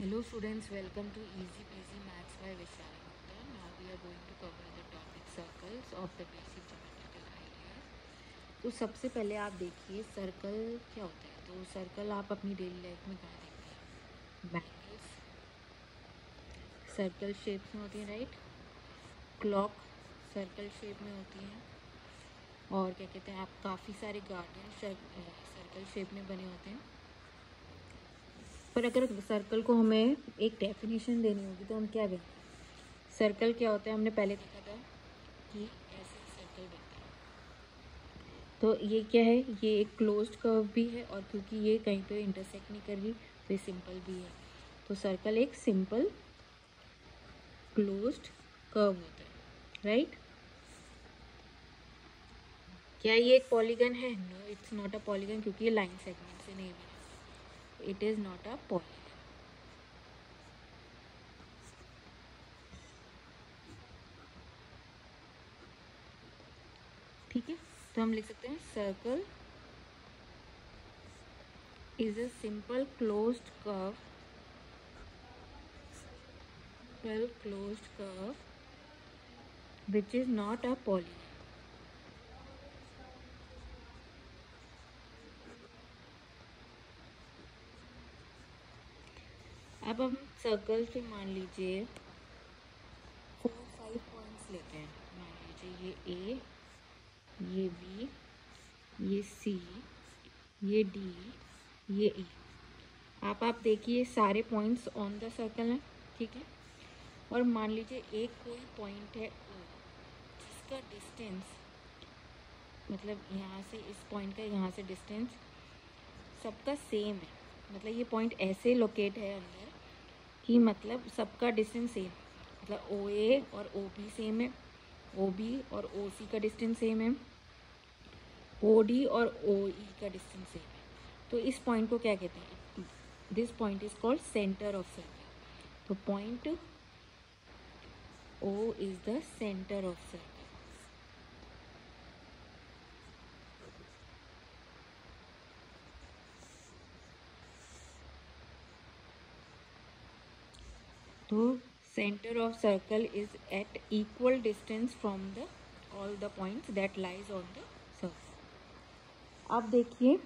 Hello students, welcome to Easy Peasy Maths by Vishal Gupta. Now we are going to cover the topic circles of the basic geometrical ideas. तो सबसे पहले आप देखिए circle क्या होता है। तो सर्कल आप अपनी डेली लाइफ में कहाँ देखते हैं? बैंगल्स सर्कल शेप में होती हैं, राइट। क्लॉक सर्कल शेप में होती हैं। और क्या कहते हैं, आप काफ़ी सारे गार्डन सर्कल शेप में बने होते हैं। पर अगर सर्कल को हमें एक डेफिनेशन देनी होगी तो हम क्या देंगे? सर्कल क्या होता है हमने पहले देखा था कि ऐसे सर्कल बनता है। तो ये क्या है, ये एक क्लोज्ड कर्व भी है और क्योंकि ये कहीं पे इंटरसेक्ट नहीं कर रही तो ये सिंपल भी है। तो सर्कल एक सिंपल क्लोज्ड कर्व होता है, राइट। क्या ये एक पॉलीगन है? No, it's not a polygon, क्योंकि ये लाइन सेगमेंट से नहीं बना। It is not a polygon. ठीक है, तो हम लिख सकते हैं circle is a simple closed curve which is not a polygon. अब हम सर्कल से मान लीजिए 4-5 पॉइंट्स लेते हैं। मान लीजिए ये ए, ये बी, ये सी, ये डी, ये ई। आप देखिए सारे पॉइंट्स ऑन द सर्कल हैं, ठीक है। और मान लीजिए एक कोई पॉइंट है ओ, जिसका डिस्टेंस मतलब यहाँ से इस पॉइंट का यहाँ से डिस्टेंस सबका सेम है। मतलब ये पॉइंट ऐसे लोकेट है अंदर कि मतलब सबका डिस्टेंस सेम, मतलब ओ ए और ओ बी सेम है, ओ बी और ओ सी का डिस्टेंस सेम है, ओ डी और ओ ई का डिस्टेंस सेम है। तो इस पॉइंट को क्या कहते हैं? This point is called centre of circle. तो point O is the centre of circle. तो center of circle is at equal distance from the all the points that lies on the circle। अब देखिए,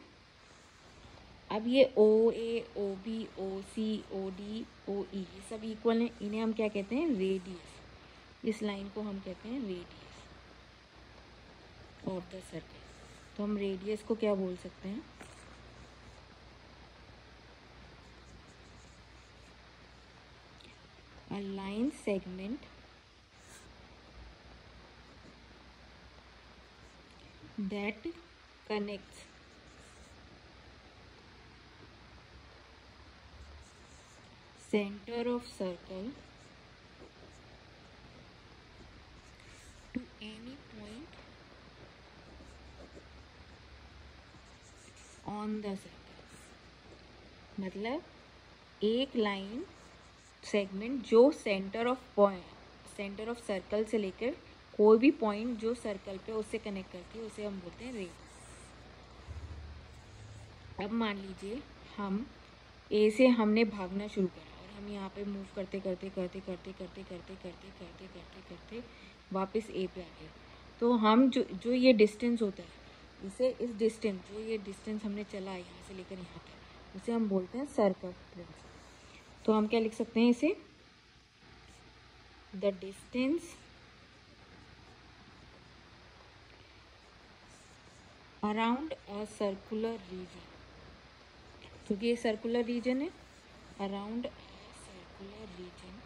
अब ये ओ ए, O B, ओ सी, O D, ओ ई ये सब equal हैं। इन्हें हम क्या कहते हैं? रेडियस। इस लाइन को हम कहते हैं रेडियस ऑफ द सर्कल। तो हम रेडियस को क्या बोल सकते हैं? a line segment that connects center of circle to any point on the circle। मतलब एक लाइन सेगमेंट जो सेंटर ऑफ सर्कल से लेकर कोई भी पॉइंट जो सर्कल पे उससे कनेक्ट करती है उसे हम बोलते हैं रेडियस। अब मान लीजिए हम ए से हमने भागना शुरू करा और हम यहाँ पे मूव करते करते करते करते करते करते करते करते करते करते वापस ए पे आ गए। तो हम जो ये डिस्टेंस होता है इसे इस डिस्टेंस जो ये डिस्टेंस हमने चला यहाँ से लेकर यहाँ पे उसे हम बोलते हैं सर्कमफ्रेंस। तो हम क्या लिख सकते हैं इसे? The distance around a circular region, क्योंकि ये सर्कुलर रीजन है। Around a circular region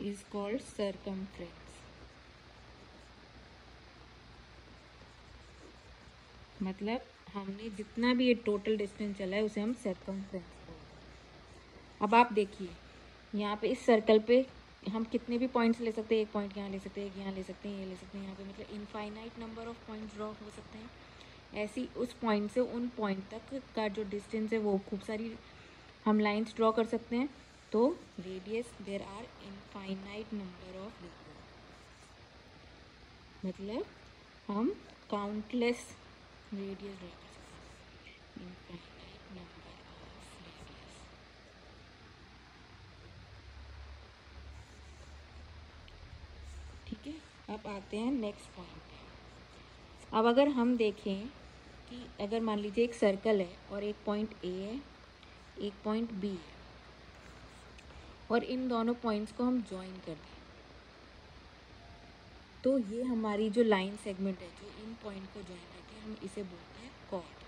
is called circumference. मतलब हमने जितना भी ये टोटल डिस्टेंस चला है उसे हम सर्कमफ्रेंस बोलते हैं। अब आप देखिए यहाँ पे इस सर्कल पे हम कितने भी पॉइंट्स ले सकते हैं। एक पॉइंट यहाँ ले सकते हैं, एक यहाँ ले सकते हैं, ये ले सकते हैं, यहाँ पे मतलब infinite number of points draw हो सकते हैं। ऐसी उस पॉइंट से उन पॉइंट तक का जो डिस्टेंस है वो खूब सारी हम लाइंस ड्रॉ कर सकते हैं। तो radius there are infinite number of radius, मतलब हम काउंटलेस रेडियस ड्रॉ कर सकते हैं। अब आते हैं नेक्स्ट पॉइंट पे। अब अगर हम देखें कि अगर मान लीजिए एक सर्कल है और एक पॉइंट ए है, एक पॉइंट बी है, और इन दोनों पॉइंट्स को हम ज्वाइन कर दें, तो ये हमारी जो लाइन सेगमेंट है जो इन पॉइंट को ज्वाइन करती है, हम इसे बोलते हैं कॉर्ड।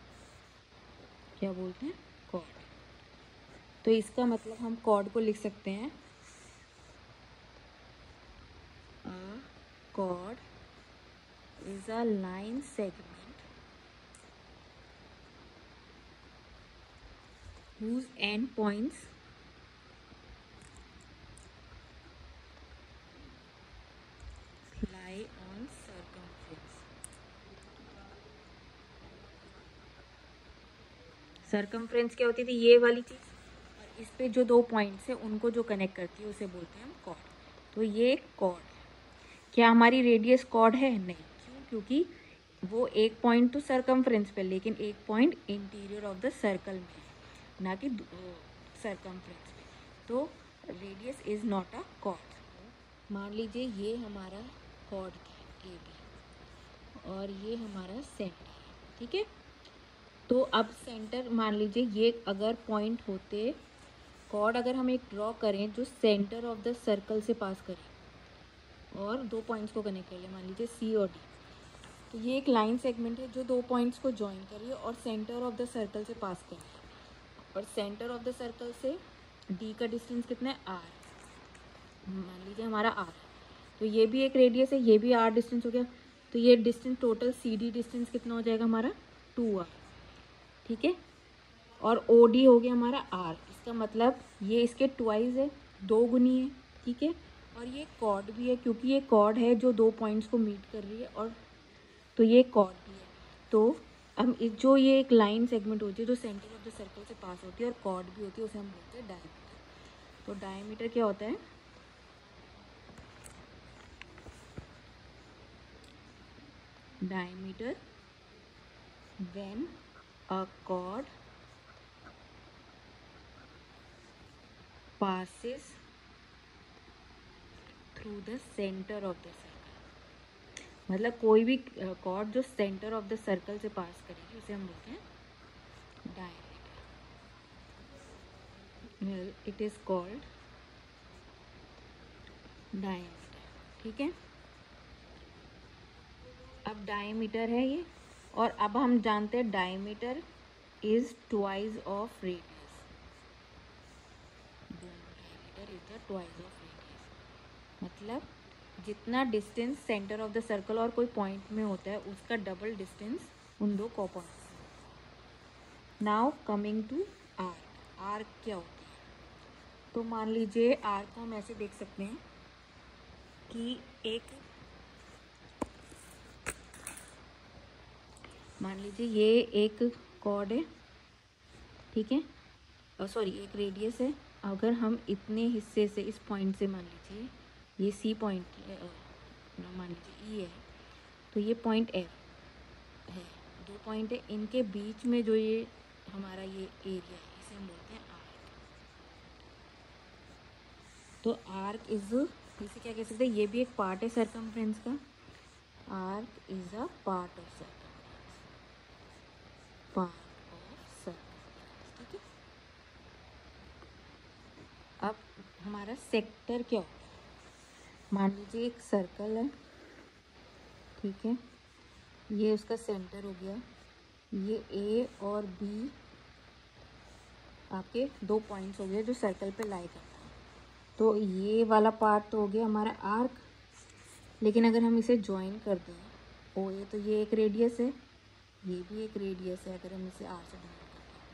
क्या बोलते हैं? कॉर्ड। तो इसका मतलब हम कॉर्ड को लिख सकते हैं, अ cord is a line segment whose end points lie on circumference। Circumference क्या होती थी? ये वाली चीज़, और इस पे जो दो पॉइंट्स है उनको जो कनेक्ट करती है उसे बोलते हैं हम कॉर्ड। तो ये एक कॉर्ड है। क्या हमारी रेडियस कॉर्ड है? नहीं। क्यों? क्योंकि वो एक पॉइंट तो सर्कमफ्रेंस पे, लेकिन एक point interior of the circle में है, ना कि सर्कमफ्रेंस पे। तो radius is not a cord. मान लीजिए ये हमारा कॉर्ड है ए बी, और ये हमारा सेंटर है, ठीक है। तो अब सेंटर, मान लीजिए ये अगर पॉइंट होते, कॉर्ड अगर हम एक ड्रॉ करें जो सेंटर ऑफ द सर्कल से पास करें और दो पॉइंट्स को कनेक्ट कर ले, मान लीजिए सी और डी, तो ये एक लाइन सेगमेंट है जो दो पॉइंट्स को ज्वाइन कर रही है और सेंटर ऑफ द सर्कल से पास कर रही है। और सेंटर ऑफ द सर्कल से डी का डिस्टेंस कितना है? आर। मान लीजिए हमारा आर, तो ये भी एक रेडियस है, ये भी आर डिस्टेंस हो गया। तो ये distance total c d distance कितना हो जाएगा हमारा? 2r, ठीक है। और ओ डी हो गया हमारा आर। इसका मतलब ये इसके ट्वाइस है, दो गुनी है, ठीक है। और ये कॉर्ड भी है क्योंकि ये कॉर्ड है जो दो पॉइंट्स को मीट कर रही है, और तो ये कॉर्ड भी है। तो हम जो ये एक लाइन सेगमेंट होती है जो सेंटर ऑफ द सर्कल से पास होती है और कॉर्ड भी होती है, उसे हम बोलते हैं डायमीटर। तो डायमीटर क्या होता है? diameter when a chord passes through the center of the circle। मतलब कोई भी कॉर्ड जो सेंटर ऑफ द सर्कल से पास करेगी उसे हम बोलते हैं diameter. Well it is called diameter, ठीक है। अब डायमीटर है ये, और अब हम जानते हैं diameter is twice of radius. Diameter is the twice of radius, मतलब जितना distance centre of the circle और कोई पॉइंट में होता है उसका डबल डिस्टेंस उन दो points. Now coming to arc. Arc क्या होती है? तो मान लीजिए आर्क को हम ऐसे देख सकते हैं कि एक, मान लीजिए ये एक कॉर्ड है, ठीक है, सॉरी एक रेडियस है। अगर हम इतने हिस्से से इस पॉइंट से, मान लीजिए ये सी पॉइंट मान लीजिए ई है, तो ये पॉइंट एफ है, दो पॉइंट है, इनके बीच में जो ये हमारा ये एरिया है इसे हम बोलते हैं आर्क। तो आर्क इज, इसे क्या कह सकते हैं? ये भी एक पार्ट है सर्कमफ्रेंस का। Arc is a part of circumference, part of circumference, ठीक है। अब हमारा सेक्टर क्या होता है? मान लीजिए एक सर्कल है, ठीक है, ये उसका सेंटर हो गया, ये ए और बी आपके दो पॉइंट्स हो गए जो सर्कल पे लाई करता है। तो ये वाला पार्ट तो हो गया हमारा आर्क, लेकिन अगर हम इसे ज्वाइन कर दें ओ ए, तो ये एक रेडियस है, ये भी एक रेडियस है, अगर हम इसे आर से डिवाइड करते हैं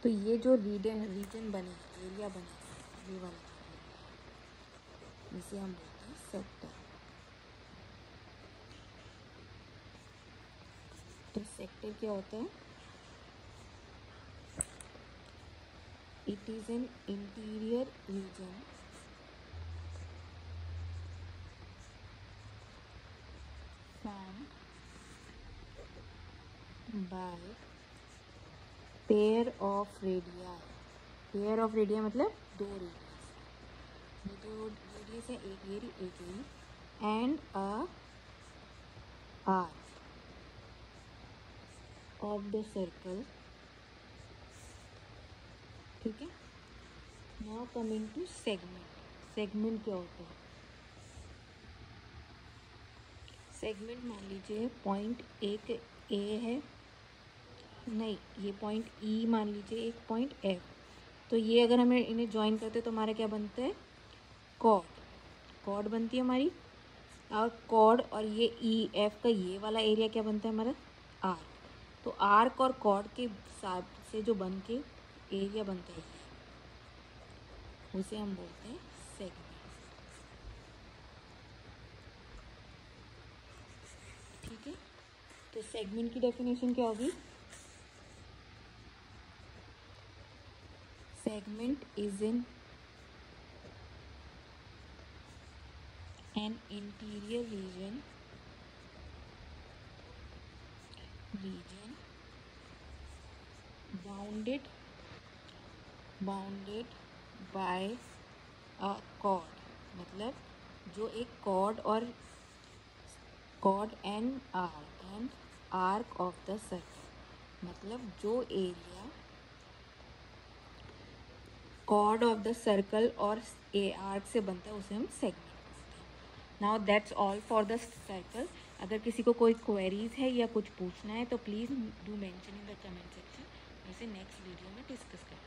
तो ये जो रीजन बने, एरिया बने, ये वाला इसे हम बोलते हैं सेक्टर। तो सेक्टर क्या होता है? It is an interior region formed by pair of radii। Pair of radii मतलब दो रेडियस, ये दो रेडियस है, एक एरी and a arc of the circle, ठीक है। Now coming to segment. Segment क्या होता है? सेगमेंट मान लीजिए पॉइंट एक ए है, नहीं ये पॉइंट ई मान लीजिए, एक पॉइंट एफ, तो ये अगर हमें इन्हें ज्वाइन करते तो हमारा क्या बनता है? कॉर्ड। कॉर्ड बनती है हमारी, और कॉर्ड और ये ई एफ का ये वाला एरिया क्या बनता है हमारा? आर्क। तो आर्क और कॉर्ड के साथ से जो बन के एरिया बनता है उसे हम बोलते हैं सेगमेंट, ठीक है। तो सेगमेंट की डेफिनेशन क्या होगी? Segment is in an interior region bounded by a chord, मतलब जो एक chord और chord and arc of the circle, मतलब जो area chord of the circle और आर्क से बनता है उसे हम सेगमेंट बोलते हैं। Now that's all for the circle. अगर किसी को कोई क्वेरीज है या कुछ पूछना है तो please do mention in the comment section, वैसे नेक्स्ट वीडियो में डिस्कस करें।